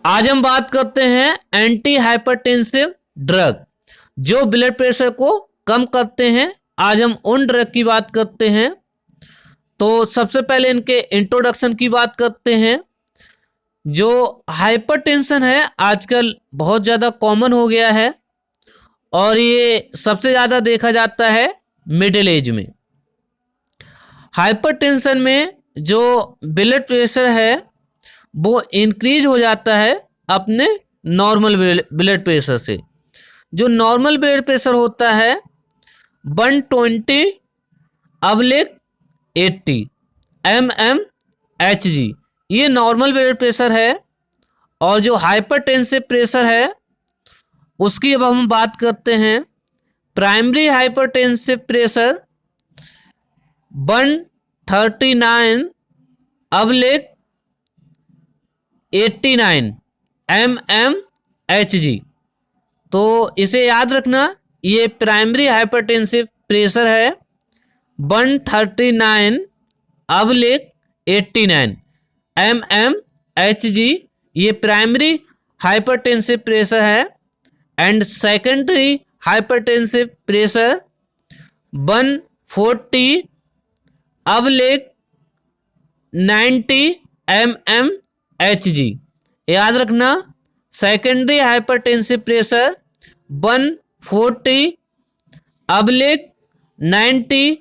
आज हम बात करते हैं एंटी हाइपरटेंसिव ड्रग जो ब्लड प्रेशर को कम करते हैं। आज हम उन ड्रग की बात करते हैं। तो सबसे पहले इनके इंट्रोडक्शन की बात करते हैं। जो हाइपरटेंशन है आजकल बहुत ज़्यादा कॉमन हो गया है और ये सबसे ज़्यादा देखा जाता है मिडिल एज में। हाइपरटेंशन में जो ब्लड प्रेशर है वो इंक्रीज हो जाता है अपने नॉर्मल ब्लड प्रेशर से। जो नॉर्मल ब्लड प्रेशर होता है 120 अबलिक 80 mmHg, ये नॉर्मल ब्लड प्रेशर है। और जो हाइपरटेंसिव प्रेशर है उसकी अब हम बात करते हैं। Primary hypertensive pressure 139 अबलिक 89 mmHg। तो इसे याद रखना, ये प्राइमरी हाइपरटेंसिव प्रेशर है 139 अबलिक 89 mmHg, ये प्राइमरी हाइपरटेंसिव प्रेशर है। And secondary hypertensive pressure 140 अबलिक 90 mmHg। याद रखना, सेकेंडरी हाइपरटेंसिव प्रेशर 140 अबलिक 90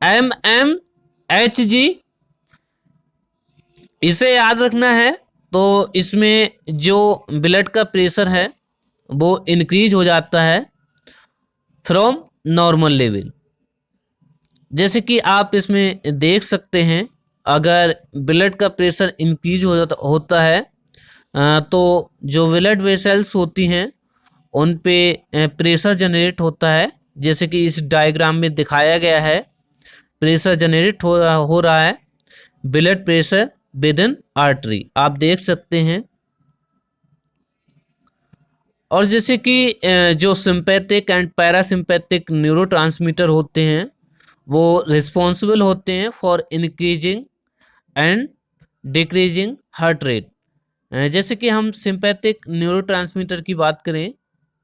mmHg, इसे याद रखना है। तो इसमें जो ब्लड का प्रेशर है वो इंक्रीज हो जाता है फ्रॉम नॉर्मल लेवल। जैसे कि आप इसमें देख सकते हैं, अगर ब्लड का प्रेशर इंक्रीज होता है तो जो ब्लड वेसल्स होती हैं उन पे प्रेशर जनरेट होता है। जैसे कि इस डायग्राम में दिखाया गया है, प्रेशर जनरेट हो रहा है, blood pressure with in artery, आप देख सकते हैं। और जैसे कि जो सिंपैथिक एंड पैरासिम्पैथिक न्यूरोट्रांसमीटर होते हैं वो रिस्पॉन्सिबल होते हैं for increasing and decreasing heart rate. जैसे कि हम सिंपैथिक न्यूरोट्रांसमीटर की बात करें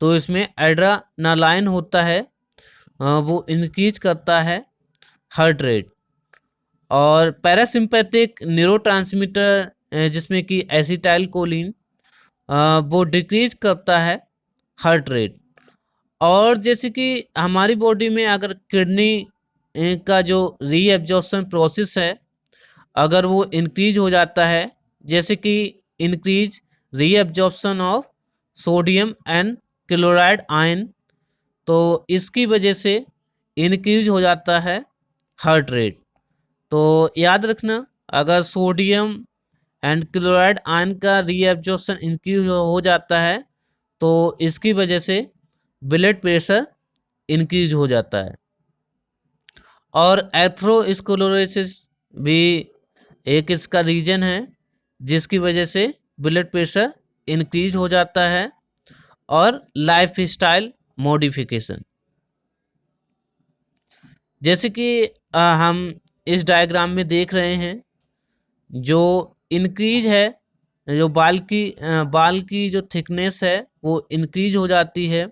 तो इसमें एड्रेनालाइन होता है, वो इंक्रीज करता है हार्ट रेट। और पैरासिम्पैथिक न्यूरोट्रांसमीटर जिसमें कि एसिटाइल कोलिन, वो डिक्रीज करता है हार्ट रेट। और जैसे कि हमारी बॉडी में अगर किडनी का जो रीएब्जॉर्प्शन प्रोसेस है अगर वो इंक्रीज हो जाता है, जैसे कि increase reabsorption of sodium and chloride ion, तो इसकी वजह से इंक्रीज हो जाता है हार्ट रेट। तो याद रखना, अगर सोडियम एंड क्लोराइड आयन का रीएब्जॉर्प्शन इंक्रीज हो जाता है तो इसकी वजह से ब्लड प्रेशर इंक्रीज हो जाता है। और एथेरोस्क्लेरोसिस भी एक इसका रीजन है जिसकी वजह से ब्लड प्रेशर इंक्रीज हो जाता है। और लाइफ स्टाइल मॉडिफिकेशन, जैसे कि हम इस डायग्राम में देख रहे हैं, जो इंक्रीज है, जो बाल की जो थिकनेस है वो इंक्रीज हो जाती है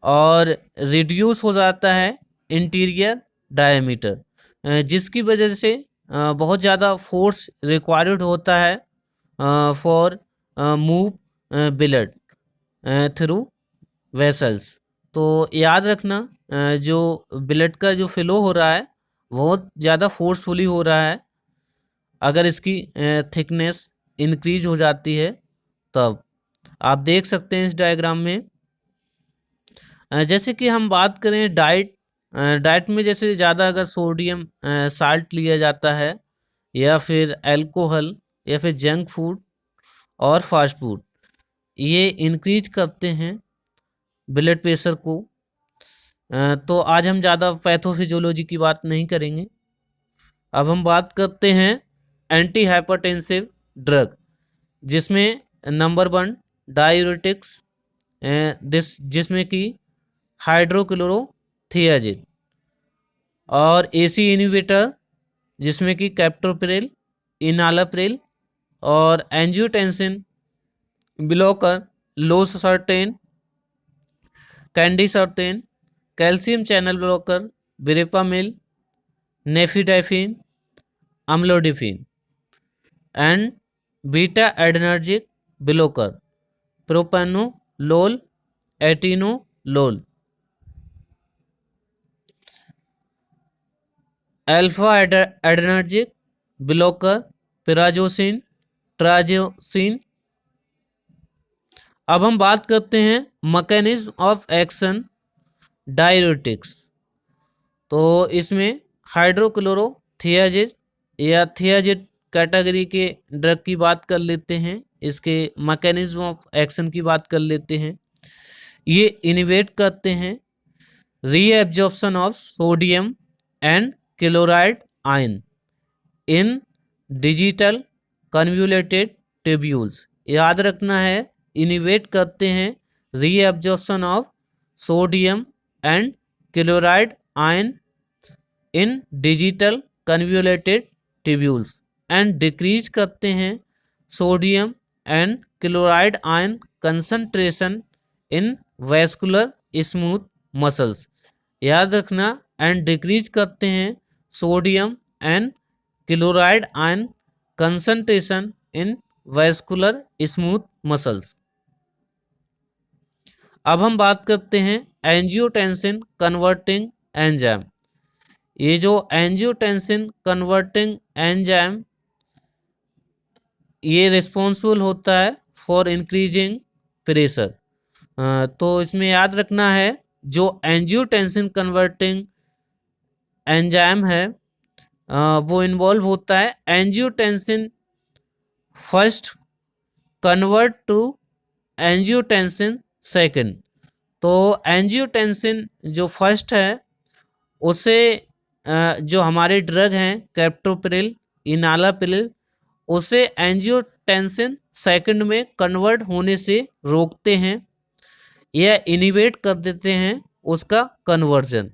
और रिड्यूस हो जाता है इंटीरियर डायमीटर, जिसकी वजह से बहुत ज़्यादा फोर्स रिक्वायर्ड होता है for move blood through vessels. तो याद रखना, जो ब्लड का जो फ्लो हो रहा है बहुत ज़्यादा फोर्सफुली हो रहा है अगर इसकी थिकनेस इंक्रीज हो जाती है तब। आप देख सकते हैं इस डायग्राम में। जैसे कि हम बात करें डाइट में, जैसे ज़्यादा अगर सोडियम साल्ट लिया जाता है या फिर अल्कोहल या फिर जंक फूड और फास्ट फूड, ये इंक्रीज करते हैं ब्लड प्रेशर को। तो आज हम ज़्यादा पैथोफिजियोलॉजी की बात नहीं करेंगे। अब हम बात करते हैं एंटी हाइपरटेंसिव ड्रग, जिसमें नंबर 1 डायूरेटिक्स, जिसमें कि हाइड्रोक्लोरोथियाजिन, और एसी इनहिबिटर जिसमें कि कैप्टोप्रिल, इनालाप्रिल, और angiotensin blocker, losartan, candesartan, calcium channel blocker, verapamil, nifedipine, amlodipine and beta adrenergic blocker, propranolol, atenolol, alpha adrenergic blocker, prazosin, terazosin. अब हम बात करते हैं मैकेनिज्म ऑफ एक्शन डाययूरेटिक्स। तो इसमें हाइड्रोक्लोरोथियाजिड या थियाजिड कैटेगरी के ड्रग की बात कर लेते हैं, इसके मैकेनिज्म ऑफ एक्शन की बात कर लेते हैं। ये इनिवेट करते हैं reabsorption of sodium and chloride ion in digital convoluted tubules. याद रखना है, इनिवेट करते हैं reabsorption of sodium and chloride ion in digital convoluted tubules and decrease करते हैं sodium and chloride ion concentration in vascular smooth muscles. याद रखना, and decrease करते हैं sodium and chloride ion concentration in vascular smooth muscles. अब हम बात करते हैं एंजियोटेंसिन कन्वर्टिंग एंजाइम। ये जो एंजियोटेंसिन कन्वर्टिंग एंजाइम ये रिस्पॉन्सिबल होता है फॉर इंक्रीजिंग प्रेशर। तो इसमें याद रखना है, जो एंजियोटेंसिन कन्वर्टिंग एंजाइम है वो इन्वॉल्व होता है angiotensin first convert to angiotensin second. तो एंजियोटेंसिन जो फर्स्ट है उसे जो हमारे ड्रग हैं कैप्टोप्रिल, इनालाप्रिल, उसे एंजियोटेंसिन सेकंड में कन्वर्ट होने से रोकते हैं या इनिवेट कर देते हैं उसका कन्वर्जन।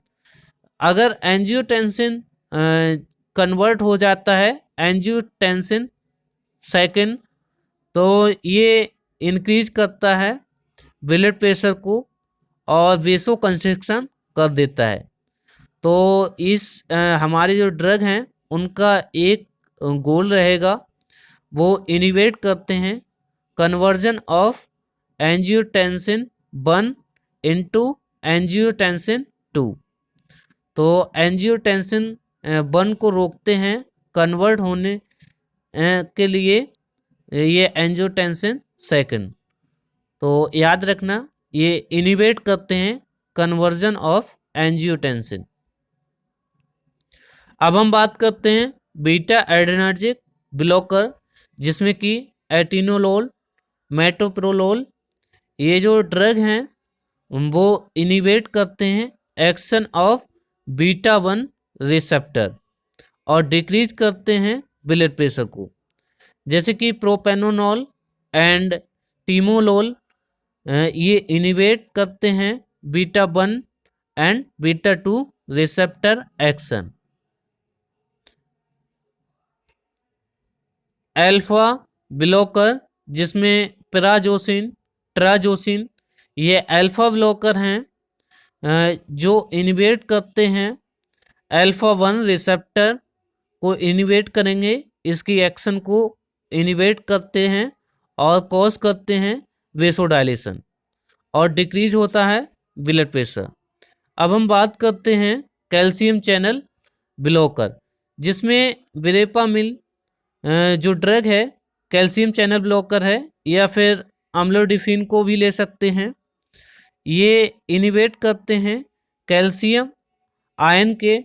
अगर एंजियोटेंसिन कन्वर्ट हो जाता है एंजियोटेंसिन सेकंड, तो ये इंक्रीज करता है ब्लड प्रेशर को और वेसो कंस्ट्रिक्शन कर देता है। तो इस हमारे जो ड्रग हैं उनका एक गोल रहेगा, वो इनिवेट करते हैं conversion of angiotensin 1 into angiotensin 2। तो एंजियोटेंसिन 1 को रोकते हैं कन्वर्ट होने के लिए ये एंजियोटेंसिन सेकंड। तो याद रखना, ये इनिवेट करते हैं कन्वर्जन ऑफ एंजियोटेंसिन। अब हम बात करते हैं बीटा एड्रेनर्जिक ब्लॉकर, जिसमें कि एटिनोलोल, मेटोप्रोलोल, ये जो ड्रग हैं वो इनिवेट करते हैं एक्शन ऑफ बीटा 1 रिसेप्टर और डिक्रीज करते हैं ब्लड प्रेशर को। जैसे कि प्रोपेनोनॉल एंड टीमोलोल ये इनिवेट करते हैं beta 1 and beta 2 receptor action. Alpha blocker, जिसमें पिराजोसिन, ट्राजोसिन, ये अल्फा ब्लॉकर हैं जो इनिवेट करते हैं अल्फा 1 रिसेप्टर को इनिवेट करेंगे, इसकी एक्शन को इनिवेट करते हैं और कॉज करते हैं वेसोडाइलेशन और डिक्रीज होता है ब्लड प्रेशर। अब हम बात करते हैं कैल्शियम चैनल ब्लॉकर, जिसमें विरेपामिल जो ड्रग है कैल्शियम चैनल ब्लॉकर है, या फिर अम्लोडिफिन को भी ले सकते हैं। ये इनिवेट करते हैं कैल्शियम आयन के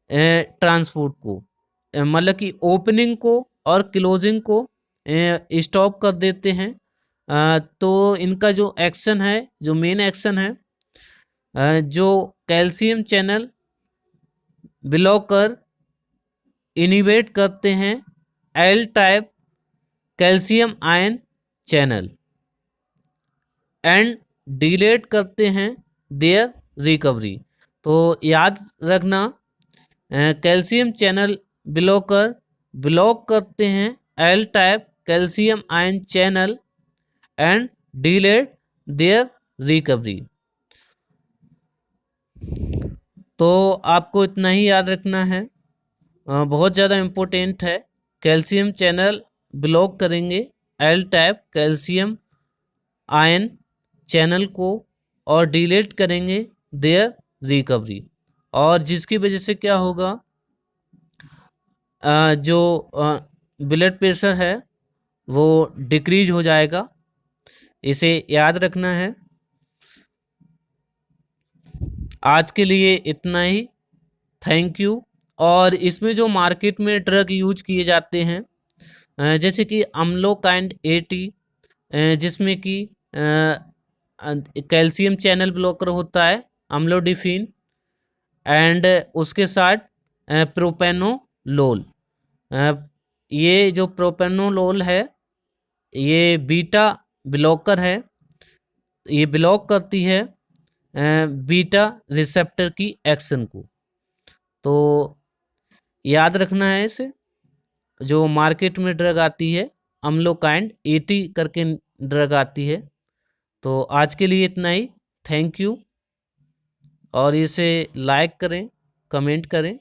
ट्रांसपोर्ट को, मतलब कि ओपनिंग को और क्लोजिंग को स्टॉप कर देते हैं। तो इनका जो एक्शन है, जो मेन एक्शन है, जो कैल्शियम चैनल ब्लॉकर इनिवेट करते हैं L type calcium ion channel and dilate करते हैं देयर रिकवरी। तो याद रखना, कैल्शियम चैनल ब्लॉकर ब्लॉक करते हैं L type calcium ion channel and delayed their recovery। तो आपको इतना ही याद रखना है, बहुत ज़्यादा इम्पोर्टेंट है। कैल्शियम चैनल ब्लॉक करेंगे L type calcium ion channel को और डिलीट करेंगे देयर रिकवरी, और जिसकी वजह से क्या होगा, जो ब्लड प्रेशर है वो डिक्रीज हो जाएगा। इसे याद रखना है। आज के लिए इतना ही, थैंक यू। और इसमें जो मार्केट में ड्रग यूज किए जाते हैं, जैसे कि अम्लोकाइंड 80, जिसमें कि कैल्शियम चैनल ब्लॉकर होता है अम्लोडिफिन, एंड उसके साथ प्रोपेनोलोल। ये जो प्रोपेनोलोल है ये बीटा ब्लॉकर है, ये ब्लॉक करती है बीटा रिसेप्टर की एक्शन को। तो याद रखना है इसे। जो मार्केट में ड्रग आती है अम्लोकाइंड 80 करके ड्रग आती है। तो आज के लिए इतना ही, थैंक यू। और इसे लाइक करें, कमेंट करें।